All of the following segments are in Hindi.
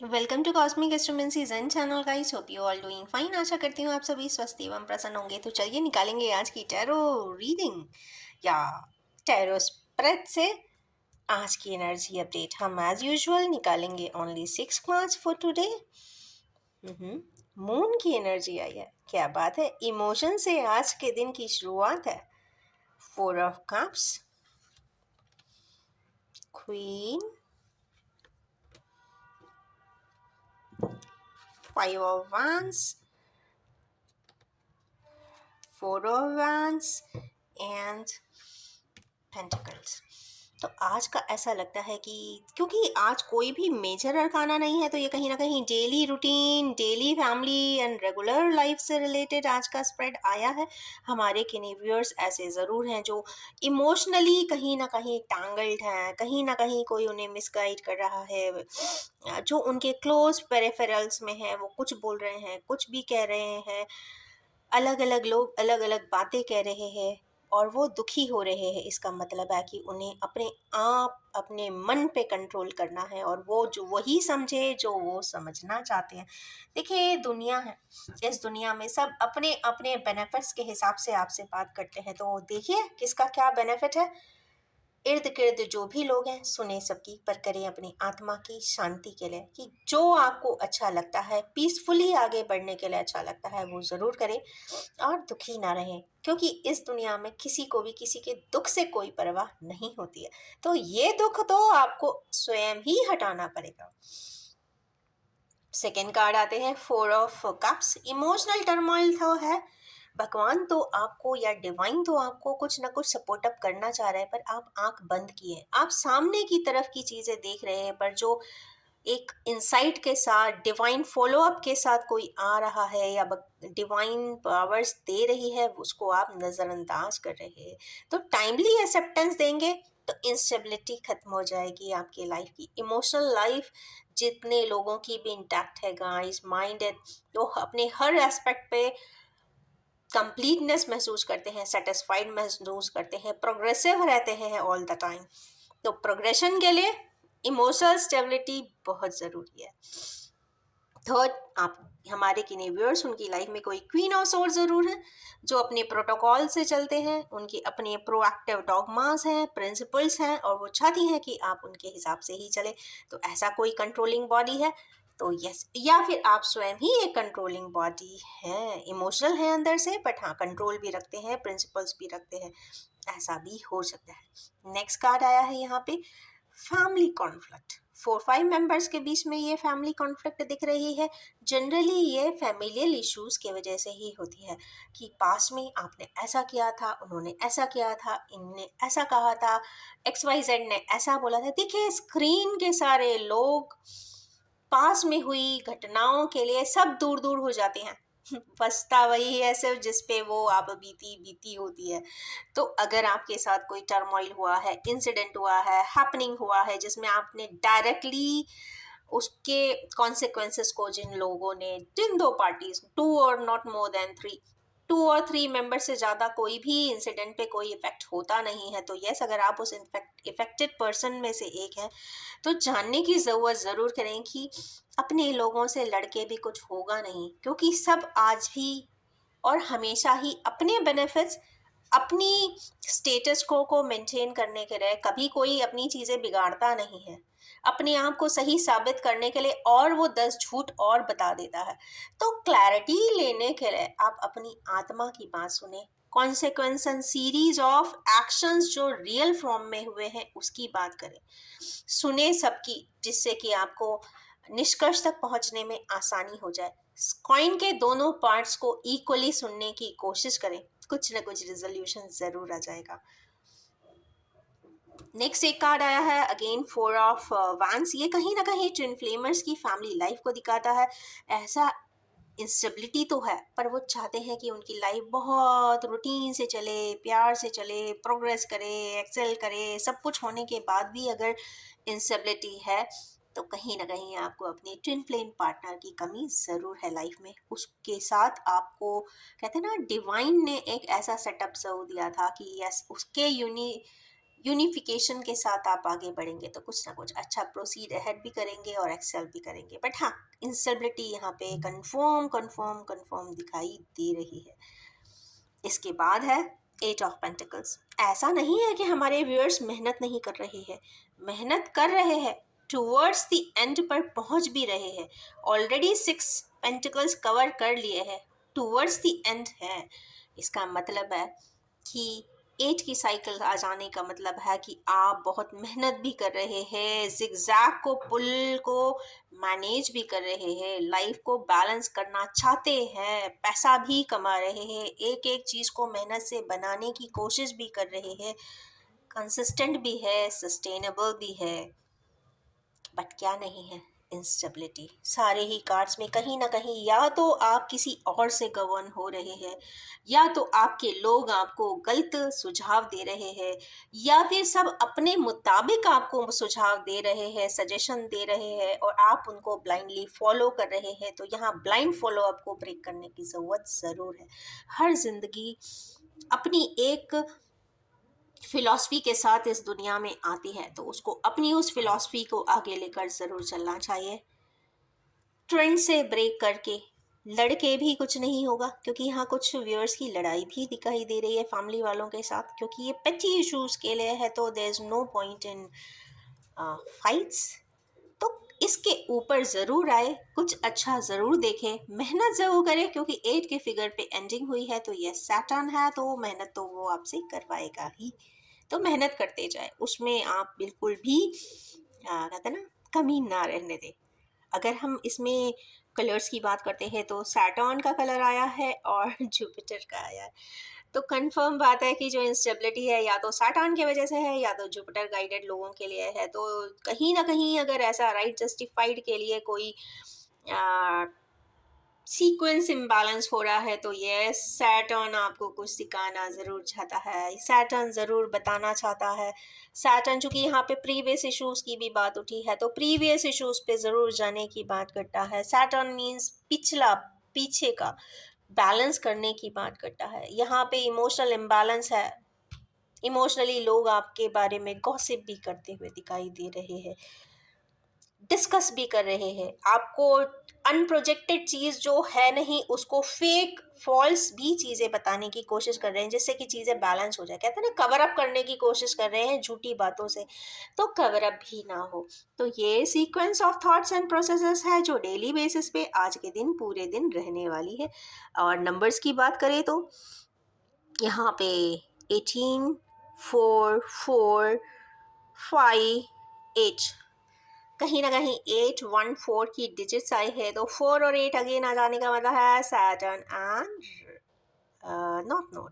वेलकम टू कॉस्मिक एस्ट्रोमेंसी जन channel guys, hope you all doing fine. आशा करती हूँ आप सभी स्वस्थ एवं प्रसन्न होंगे। तो चलिए निकालेंगे आज की टैरो रीडिंग या टैरो स्प्रेड से आज की एनर्जी अपडेट। हम एज यूजुअल निकालेंगे only 6 cards for today. Moon की एनर्जी आई है, क्या बात है। इमोशन से आज के दिन की शुरुआत है। 4 of cups, queen, 5 of wands, 4 of wands and pentacles. तो आज का ऐसा लगता है कि क्योंकि आज कोई भी मेजर अरकाना नहीं है, तो ये कहीं ना कहीं daily routine, daily family and regular life से रिलेटेड आज का स्प्रेड आया है। हमारे किन्हीं व्यूअर्स ऐसे ज़रूर हैं जो इमोशनली कहीं ना कहीं टैंगल्ड हैं, कहीं ना कहीं कोई उन्हें मिसगाइड कर रहा है। जो उनके क्लोज पेरिफेरल्स में है वो कुछ बोल रहे हैं, कुछ भी कह रहे हैं, अलग अलग लोग अलग अलग बातें कह रहे हैं और वो दुखी हो रहे हैं। इसका मतलब है कि उन्हें अपने आप अपने मन पे कंट्रोल करना है और वो जो वही समझे जो वो समझना चाहते हैं। देखिए, दुनिया है, इस दुनिया में सब अपने अपने बेनिफिट्स के हिसाब से आपसे बात करते हैं। तो देखिए किसका क्या बेनिफिट है। इर्द गिर्द जो भी लोग हैं सुने सबकी, पर करें अपनी आत्मा की शांति के लिए कि जो आपको अच्छा लगता है, पीसफुली आगे बढ़ने के लिए अच्छा लगता है, वो ज़रूर करें और दुखी ना रहें, क्योंकि इस दुनिया में किसी को भी किसी के दुख से कोई परवाह नहीं होती है। तो ये दुख तो आपको स्वयं ही हटाना पड़ेगा। सेकेंड कार्ड आते हैं 4 ऑफ कप्स। इमोशनल टर्मोइल तो है, भगवान तो आपको या डिवाइन तो आपको कुछ ना कुछ सपोर्ट अप करना चाह रहे हैं, पर आप आंख बंद किए, आप सामने की तरफ की चीजें देख रहे हैं, पर जो एक इंसाइट के साथ डिवाइन फॉलो अप के साथ कोई आ रहा है या डिवाइन पावर्स दे रही है, उसको आप नज़रअंदाज कर रहे हैं। तो टाइमली एक्सेप्टेंस देंगे तो इंस्टेबिलिटी खत्म हो जाएगी आपकी लाइफ की। इमोशनल लाइफ जितने लोगों की भी इंटैक्ट है गाइस, माइंडेड, तो अपने हर एस्पेक्ट पे कंप्लीटनेस महसूस करते हैं, सेटिस्फाइड महसूस करते हैं, प्रोग्रेसिव रहते हैं ऑल द टाइम। तो प्रोग्रेशन के लिए इमोशनल स्टेबिलिटी बहुत ज़रूरी है। थर्ड, आप हमारे किन्हीं व्यूअर्स, उनकी लाइफ में कोई क्वीन ऑफ सोर्ड ज़रूर है जो अपने प्रोटोकॉल से चलते हैं, उनके अपने प्रोएक्टिव डॉगमास हैं, प्रिंसिपल्स हैं और वो चाहती हैं कि आप उनके हिसाब से ही चले। तो ऐसा कोई कंट्रोलिंग बॉडी है तो यस, या फिर आप स्वयं ही एक कंट्रोलिंग बॉडी हैं, इमोशनल है अंदर से, बट हाँ कंट्रोल भी रखते हैं, प्रिंसिपल्स भी रखते हैं, ऐसा भी हो सकता है। नेक्स्ट कार्ड आया है यहाँ पे फैमिली कॉन्फ्लिक्ट। 4-5 मेंबर्स के बीच में ये फैमिली कॉन्फ्लिक्ट दिख रही है। जनरली ये फैमिलियल इश्यूज की वजह से ही होती है कि पास में आपने ऐसा किया था, उन्होंने ऐसा किया था, इनने ऐसा कहा था, XYZ ने ऐसा बोला था। देखिए, स्क्रीन के सारे लोग पास में हुई घटनाओं के लिए सब दूर दूर हो जाते हैं। बसता वही है सिर्फ जिस पे वो आप बीती बीती होती है। तो अगर आपके साथ कोई टर्मोइल हुआ है, इंसिडेंट हुआ है, हैपनिंग हुआ है, जिसमें आपने डायरेक्टली उसके कॉन्सिक्वेंसेस को, जिन लोगों ने, जिन दो पार्टीज, 2 और 3 मेंबर से ज़्यादा कोई भी इंसिडेंट पे कोई इफेक्ट होता नहीं है, तो यस, अगर आप उस इफेक्टेड पर्सन में से एक हैं तो जानने की ज़रूरत ज़रूर करें कि अपने लोगों से लड़के भी कुछ होगा नहीं, क्योंकि सब आज भी और हमेशा ही अपने बेनिफिट्स, अपनी स्टेटस को मेंटेन करने के लिए कभी कोई अपनी चीज़ें बिगाड़ता नहीं है, अपने आप को सही साबित करने के लिए, और वो 10 झूठ और बता देता है। तो क्लैरिटी लेने के लिए आप अपनी आत्मा की बात सुने, consequence and series of actions जो रियल फॉर्म में हुए हैं उसकी बात करें, सुने सबकी, जिससे कि आपको निष्कर्ष तक पहुंचने में आसानी हो जाए। कॉइन के दोनों पार्ट्स को इक्वली सुनने की कोशिश करें, कुछ ना कुछ रिजोल्यूशन जरूर आ जाएगा। नेक्स्ट एक कार्ड आया है अगेन 4 ऑफ wands। ये कहीं ना कहीं ट्विन फ्लेमर्स की फैमिली लाइफ को दिखाता है। ऐसा इंस्टेबिलिटी तो है, पर वो चाहते हैं कि उनकी लाइफ बहुत रूटीन से चले, प्यार से चले, प्रोग्रेस करे, एक्सेल करे। सब कुछ होने के बाद भी अगर इंस्टेबिलिटी है तो कहीं ना कहीं आपको अपने ट्विन फ्लेम पार्टनर की कमी ज़रूर है लाइफ में। उसके साथ आपको, कहते हैं ना, डिवाइन ने एक ऐसा सेटअप ज़रूर दिया था कि यस, उसके यूनिफिकेशन के साथ आप आगे बढ़ेंगे तो कुछ ना कुछ अच्छा प्रोसीड अहेड भी करेंगे और एक्सेल भी करेंगे। बट हाँ, इंस्टेबिलिटी यहाँ पे कंफर्म कंफर्म कंफर्म दिखाई दे रही है। इसके बाद है एट ऑफ पेंटिकल्स। ऐसा नहीं है कि हमारे व्यूअर्स मेहनत नहीं कर रहे हैं, मेहनत कर रहे हैं, टुवर्ड्स द एंड पर पहुंच भी रहे हैं। ऑलरेडी 6 पेंटिकल्स कवर कर लिए हैं, टुवर्ड्स द एंड है। इसका मतलब है कि 8 की साइकिल आ जाने का मतलब है कि आप बहुत मेहनत भी कर रहे हैं, जिगजैग को पुल को मैनेज भी कर रहे हैं, लाइफ को बैलेंस करना चाहते हैं, पैसा भी कमा रहे हैं, एक एक चीज़ को मेहनत से बनाने की कोशिश भी कर रहे हैं, कंसिस्टेंट भी है, सस्टेनेबल भी है। बट क्या नहीं है? इंस्टेबिलिटी। सारे ही कार्ड्स में कहीं ना कहीं या तो आप किसी और से गवर्न हो रहे हैं, या तो आपके लोग आपको गलत सुझाव दे रहे हैं, या फिर सब अपने मुताबिक आपको सुझाव दे रहे हैं, सजेशन दे रहे हैं और आप उनको ब्लाइंडली फॉलो कर रहे हैं। तो यहाँ ब्लाइंड फॉलो आपको ब्रेक करने की ज़रूरत ज़रूर है। हर जिंदगी अपनी एक फिलॉसफी के साथ इस दुनिया में आती है, तो उसको अपनी उस फिलॉसफी को आगे लेकर ज़रूर चलना चाहिए। ट्रेंड से ब्रेक करके लड़के भी कुछ नहीं होगा, क्योंकि यहाँ कुछ व्यूअर्स की लड़ाई भी दिखाई दे रही है फैमिली वालों के साथ, क्योंकि ये पेटी इश्यूज के लिए है, तो there is no point in fights. तो इसके ऊपर ज़रूर आए, कुछ अच्छा ज़रूर देखें, मेहनत ज़रूर करें, क्योंकि 8 के फिगर पे एंडिंग हुई है, तो ये सैटर्न है, तो मेहनत तो वो आपसे करवाएगा ही। तो मेहनत करते जाए, उसमें आप बिल्कुल भी कहते हैं ना, कमी ना रहने दें। अगर हम इसमें कलर्स की बात करते हैं तो सैटर्न का कलर आया है और जुपिटर का आया है। तो कंफर्म बात है कि जो इंस्टेबिलिटी है या तो सैटर्न की वजह से है या तो जुपिटर गाइडेड लोगों के लिए है। तो कहीं ना कहीं अगर ऐसा राइट जस्टिफाइड के लिए कोई सीक्वेंस इम्बैलेंस हो रहा है, तो ये सैटर्न आपको कुछ सिखाना ज़रूर चाहता है, सैटर्न ज़रूर बताना चाहता है। सैटर्न चूंकि यहाँ पे प्रीवियस इश्यूज की भी बात उठी है, तो प्रीवियस इश्यूज पे ज़रूर जाने की बात करता है। सैटर्न मीन्स पिछला, पीछे का बैलेंस करने की बात करता है। यहाँ पे इमोशनल इम्बैलेंस है, इमोशनली लोग आपके बारे में गॉसिप भी करते हुए दिखाई दे रहे हैं, डिस्कस भी कर रहे हैं, आपको अनप्रोजेक्टेड चीज़ जो है नहीं उसको फेक फॉल्स भी चीज़ें बताने की कोशिश कर रहे हैं, जिससे कि चीज़ें बैलेंस हो जाए। कहते हैं ना, कवर अप करने की कोशिश कर रहे हैं झूठी बातों से, तो कवर अप भी ना हो। तो ये sequence of thoughts and processes है जो डेली बेसिस पे आज के दिन पूरे दिन रहने वाली है। और नंबर्स की बात करें तो यहाँ पे 18, 4, 4, 5, 8, कहीं ना कहीं 8, 1, 4 की डिजिट्स आई है, तो 4 और 8 अगेन आ जाने का मतलब है सैटर्न एंड नॉट नोट।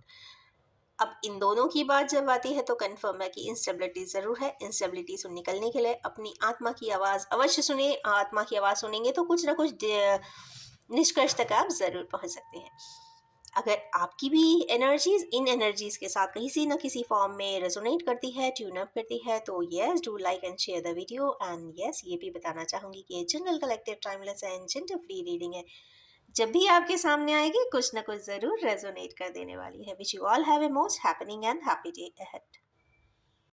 अब इन दोनों की बात जब आती है तो कंफर्म है कि इंस्टेबिलिटी ज़रूर है। इंस्टेबिलिटी से निकलने के लिए अपनी आत्मा की आवाज़ अवश्य सुने। आत्मा की आवाज़ सुनेंगे तो कुछ ना कुछ निष्कर्ष तक आप ज़रूर पहुंच सकते हैं। अगर आपकी भी एनर्जीज इन एनर्जीज के साथ किसी न किसी फॉर्म में रेजोनेट करती है, ट्यून अप करती है, तो yes do like and share the video. And yes, ये भी बताना चाहूँगी कि ये general collective timeless and gender free reading है। जब भी आपके सामने आएगी कुछ ना कुछ ज़रूर रेजोनेट कर देने वाली है। Which you all have a most happening and happy day ahead.